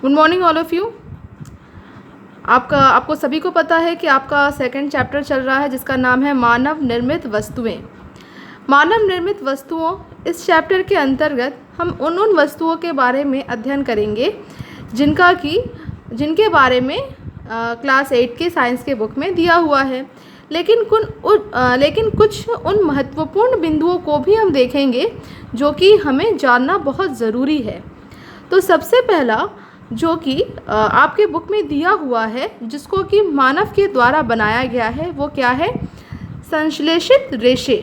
Good morning all of you. आपको सभी को पता है कि आपका सेकंड चैप्टर चल रहा है जिसका नाम है मानव निर्मित वस्तुएं। मानव निर्मित वस्तुओं, इस चैप्टर के अंतर्गत हम उन वस्तुओं के बारे में अध्ययन करेंगे जिनके बारे में क्लास 8 के साइंस के बुक में दिया हुआ है, लेकिन कुछ उन महत्वपूर्ण बिंदुओं को भी हम देखेंगे जो कि हमें जानना बहुत ज़रूरी है। तो सबसे पहला जो कि आपके बुक में दिया हुआ है, जिसको कि मानव के द्वारा बनाया गया है, वो क्या है? संश्लेषित रेशे।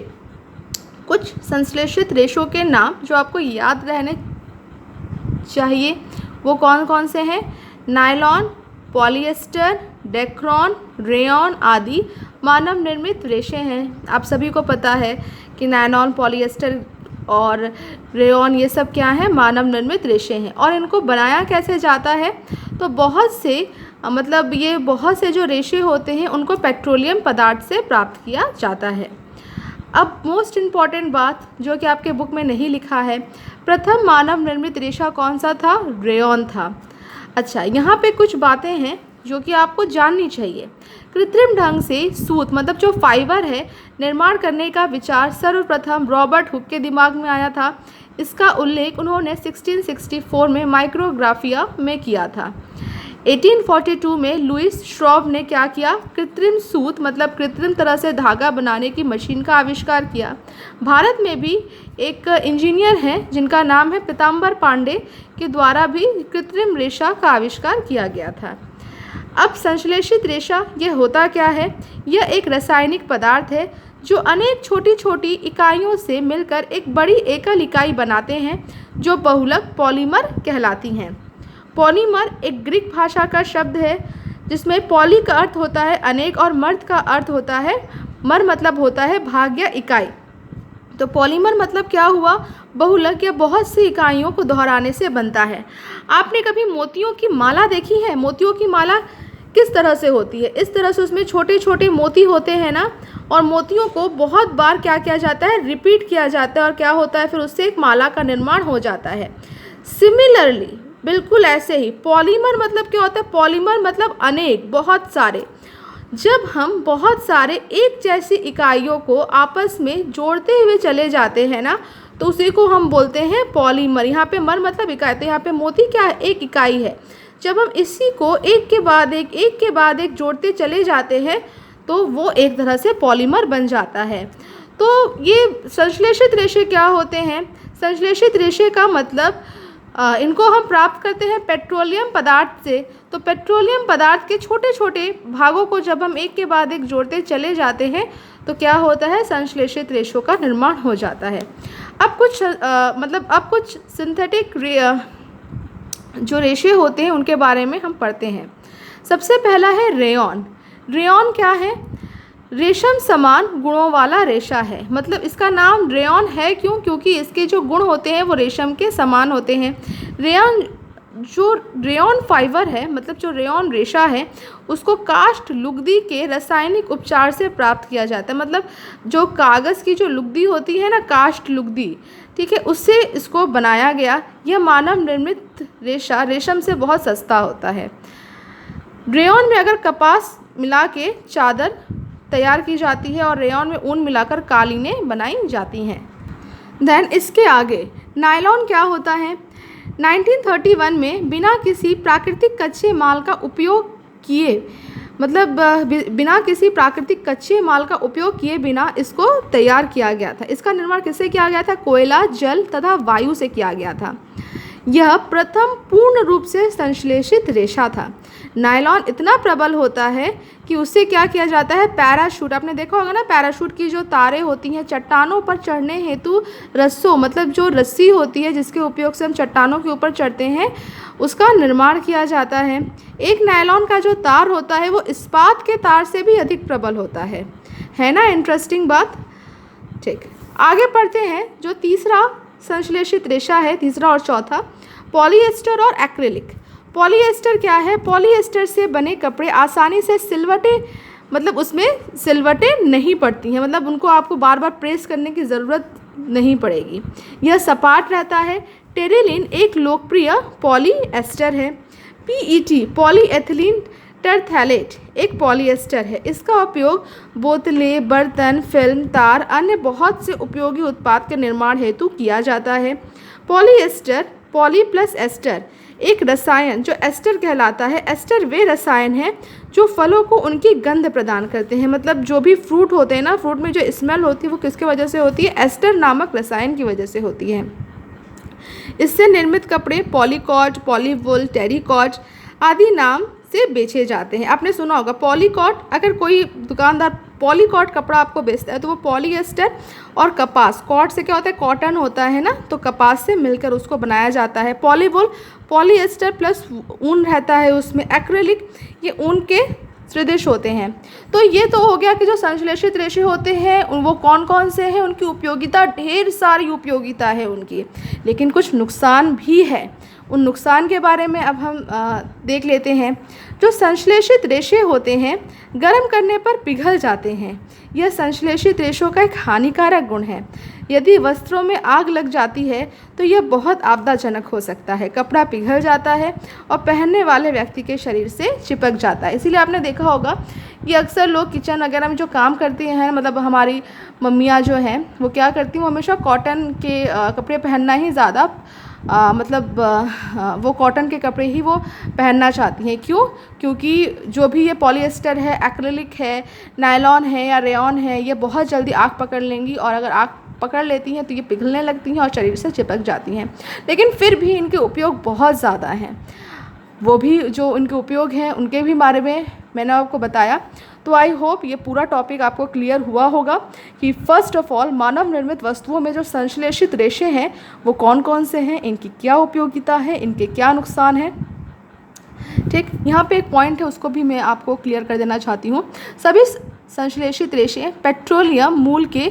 कुछ संश्लेषित रेशों के नाम जो आपको याद रहने चाहिए वो कौन कौन से हैं? नायलॉन, पॉलिएस्टर, डेक्रोन, रेयॉन आदि मानव निर्मित रेशे हैं। आप सभी को पता है कि नायलॉन, पॉलिएस्टर और रेयॉन ये सब क्या है? मानव निर्मित रेशे हैं। और इनको बनाया कैसे जाता है? तो बहुत से जो रेशे होते हैं उनको पेट्रोलियम पदार्थ से प्राप्त किया जाता है। अब मोस्ट इम्पॉर्टेंट बात जो कि आपके बुक में नहीं लिखा है, प्रथम मानव निर्मित रेशा कौन सा था? रेयॉन था। अच्छा, यहाँ पे कुछ बातें हैं जो कि आपको जाननी चाहिए। कृत्रिम ढंग से सूत मतलब जो फाइबर है निर्माण करने का विचार सर्वप्रथम रॉबर्ट हुक के दिमाग में आया था। इसका उल्लेख उन्होंने 1664 में माइक्रोग्राफिया में किया था। 1842 में लुइस श्रॉब ने क्या किया? कृत्रिम सूत मतलब कृत्रिम तरह से धागा बनाने की मशीन का आविष्कार किया। भारत में भी एक इंजीनियर हैं जिनका नाम है पीताम्बर पांडे, के द्वारा भी कृत्रिम रेशा का आविष्कार किया गया था। अब संश्लेषित रेशा ये होता क्या है? यह एक रासायनिक पदार्थ है जो अनेक छोटी छोटी इकाइयों से मिलकर एक बड़ी एकल इकाई बनाते हैं जो बहुलक पॉलीमर कहलाती हैं। पॉलीमर एक ग्रीक भाषा का शब्द है जिसमें पॉली का अर्थ होता है अनेक और मर्द का अर्थ होता है मर मतलब होता है भाग या इकाई। तो पॉलीमर मतलब क्या हुआ? बहुलक या बहुत सी इकाइयों को दोहराने से बनता है। आपने कभी मोतियों की माला देखी है? मोतियों की माला किस तरह से होती है? इस तरह से उसमें छोटे छोटे मोती होते हैं ना, और मोतियों को बहुत बार क्या किया जाता है? रिपीट किया जाता है, और क्या होता है? फिर उससे एक माला का निर्माण हो जाता है। सिमिलरली बिल्कुल ऐसे ही पॉलीमर मतलब क्या होता है? पॉलीमर मतलब अनेक, बहुत सारे। जब हम बहुत सारे एक जैसी इकाइयों को आपस में जोड़ते हुए चले जाते हैं ना, तो उसी को हम बोलते हैं पॉलीमर। यहाँ पे मर मतलब इकाई, तो यहाँ पे मोती क्या है? एक इकाई है। जब हम इसी को एक के बाद एक जोड़ते चले जाते हैं तो वो एक तरह से पॉलीमर बन जाता है। तो ये संश्लेषित रेशे क्या होते हैं? संश्लेषित रेशे का मतलब इनको हम प्राप्त करते हैं पेट्रोलियम पदार्थ से। तो पेट्रोलियम पदार्थ के छोटे छोटे भागों को जब हम एक के बाद एक जोड़ते चले जाते हैं तो क्या होता है? संश्लेषित रेशों का निर्माण हो जाता है। अब कुछ सिंथेटिक जो रेशे होते हैं उनके बारे में हम पढ़ते हैं। सबसे पहला है रेयॉन। रेयॉन क्या है? रेशम समान गुणों वाला रेशा है। मतलब इसका नाम रेयॉन है क्यों? क्योंकि इसके जो गुण होते हैं वो रेशम के समान होते हैं। रेयॉन फाइबर है, मतलब जो रेयॉन रेशा है उसको काष्ठ लुगदी के रासायनिक उपचार से प्राप्त किया जाता है। मतलब जो कागज़ की जो लुगदी होती है ना, काष्ठ लुगदी, ठीक है, उससे इसको बनाया गया। यह मानव निर्मित रेशा रेशम से बहुत सस्ता होता है। रेयॉन में अगर कपास मिला के चादर तैयार की जाती है और रेयॉन में ऊन मिलाकर कालीनें बनाई जाती हैं। देन इसके आगे नायलॉन क्या होता है? 1931 में बिना किसी प्राकृतिक कच्चे माल का उपयोग किए बिना इसको तैयार किया गया था। इसका निर्माण किससे किया गया था? कोयला, जल तथा वायु से किया गया था। यह प्रथम पूर्ण रूप से संश्लेषित रेशा था। नायलॉन इतना प्रबल होता है कि उससे क्या किया जाता है? पैराशूट। आपने देखा होगा ना, पैराशूट की जो तारें होती हैं चट्टानों पर चढ़ने हेतु रस्सों मतलब जो रस्सी होती है जिसके उपयोग से हम चट्टानों के ऊपर चढ़ते हैं, उसका निर्माण किया जाता है। एक नायलॉन का जो तार होता है वो इस्पात के तार से भी अधिक प्रबल होता है ना? इंटरेस्टिंग बात। ठीक, आगे पढ़ते हैं। जो तीसरा संश्लेषित रेशा है, तीसरा और चौथा, पॉलिएस्टर और एक्रिलिक। पॉलिएस्टर क्या है? पॉलिएस्टर से बने कपड़े आसानी से मतलब उसमें सिलवटें नहीं पड़ती हैं, मतलब उनको आपको बार बार प्रेस करने की ज़रूरत नहीं पड़ेगी। यह सपाट रहता है। टेरिलिन एक लोकप्रिय पॉलिएस्टर है। पीईटी पॉलीएथिलीन टरथैलेट एक पॉलिएस्टर है। इसका उपयोग बोतलें, बर्तन, फिल्म, तार, अन्य बहुत से उपयोगी उत्पाद के निर्माण हेतु किया जाता है। पॉलिएस्टर पॉली प्लस एस्टर एक रसायन जो एस्टर कहलाता है। एस्टर वे रसायन हैं जो फलों को उनकी गंध प्रदान करते हैं। मतलब जो भी फ्रूट होते हैं ना, फ्रूट में जो स्मेल होती है वो किसके वजह से होती है? एस्टर नामक रसायन की वजह से होती है। इससे निर्मित कपड़े पॉलीकॉट, पॉलीवुल, टेरिकॉट आदि नाम से बेचे जाते हैं। आपने सुना होगा पॉलीकॉट, अगर कोई दुकानदार पॉलीकॉट कपड़ा आपको बेचता है तो वो पॉलीएस्टर और कपास, कॉट से क्या होता है? कॉटन होता है ना, तो कपास से मिलकर उसको बनाया जाता है। पॉलीवुल पॉलीएस्टर प्लस ऊन रहता है उसमें। एक्रेलिक ये ऊन के सदृश होते हैं। तो ये तो हो गया कि जो संश्लेषित रेशे होते हैं वो कौन कौन से हैं, उनकी उपयोगिता, ढेर सारी उपयोगिता है उनकी, लेकिन कुछ नुकसान भी है। उन नुकसान के बारे में अब हम देख लेते हैं। जो संश्लेषित रेशे होते हैं गर्म करने पर पिघल जाते हैं। यह संश्लेषित रेशों का एक हानिकारक गुण है। यदि वस्त्रों में आग लग जाती है तो यह बहुत आपदाजनक हो सकता है। कपड़ा पिघल जाता है और पहनने वाले व्यक्ति के शरीर से चिपक जाता है। इसीलिए आपने देखा होगा कि अक्सर लोग किचन वगैरह में जो काम करते हैं, मतलब हमारी मम्मियाँ जो हैं वो क्या करती हैं, वो हमेशा कॉटन के कपड़े पहनना ही ज़्यादा वो कॉटन के कपड़े ही वो पहनना चाहती हैं। क्यों? क्योंकि जो भी ये पॉलिएस्टर है, एक्रिलिक है, नायलॉन है या रेयॉन है, ये बहुत जल्दी आग पकड़ लेंगी और अगर आग पकड़ लेती हैं तो ये पिघलने लगती हैं और शरीर से चिपक जाती हैं। लेकिन फिर भी इनके उपयोग बहुत ज़्यादा हैं। वो भी जो इनके उपयोग हैं उनके भी बारे में मैंने आपको बताया। तो आई होप ये पूरा टॉपिक आपको क्लियर हुआ होगा कि फर्स्ट ऑफ ऑल मानव निर्मित वस्तुओं में जो संश्लेषित रेशे हैं वो कौन कौन से हैं, इनकी क्या उपयोगिता है, इनके क्या नुकसान हैं। ठीक, यहाँ पे एक पॉइंट है उसको भी मैं आपको क्लियर कर देना चाहती हूँ। सभी संश्लेषित रेशे पेट्रोलियम मूल के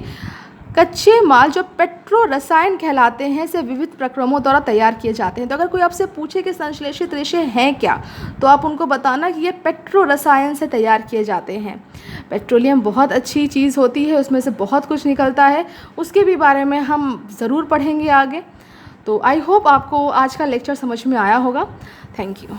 कच्चे माल जो पेट्रो रसायन कहलाते हैं से विविध प्रक्रमों द्वारा तैयार किए जाते हैं। तो अगर कोई आपसे पूछे कि संश्लेषित रेशे हैं क्या, तो आप उनको बताना कि ये पेट्रो रसायन से तैयार किए जाते हैं। पेट्रोलियम बहुत अच्छी चीज़ होती है, उसमें से बहुत कुछ निकलता है, उसके भी बारे में हम ज़रूर पढ़ेंगे आगे। तो आई होप आपको आज का लेक्चर समझ में आया होगा। Thank you.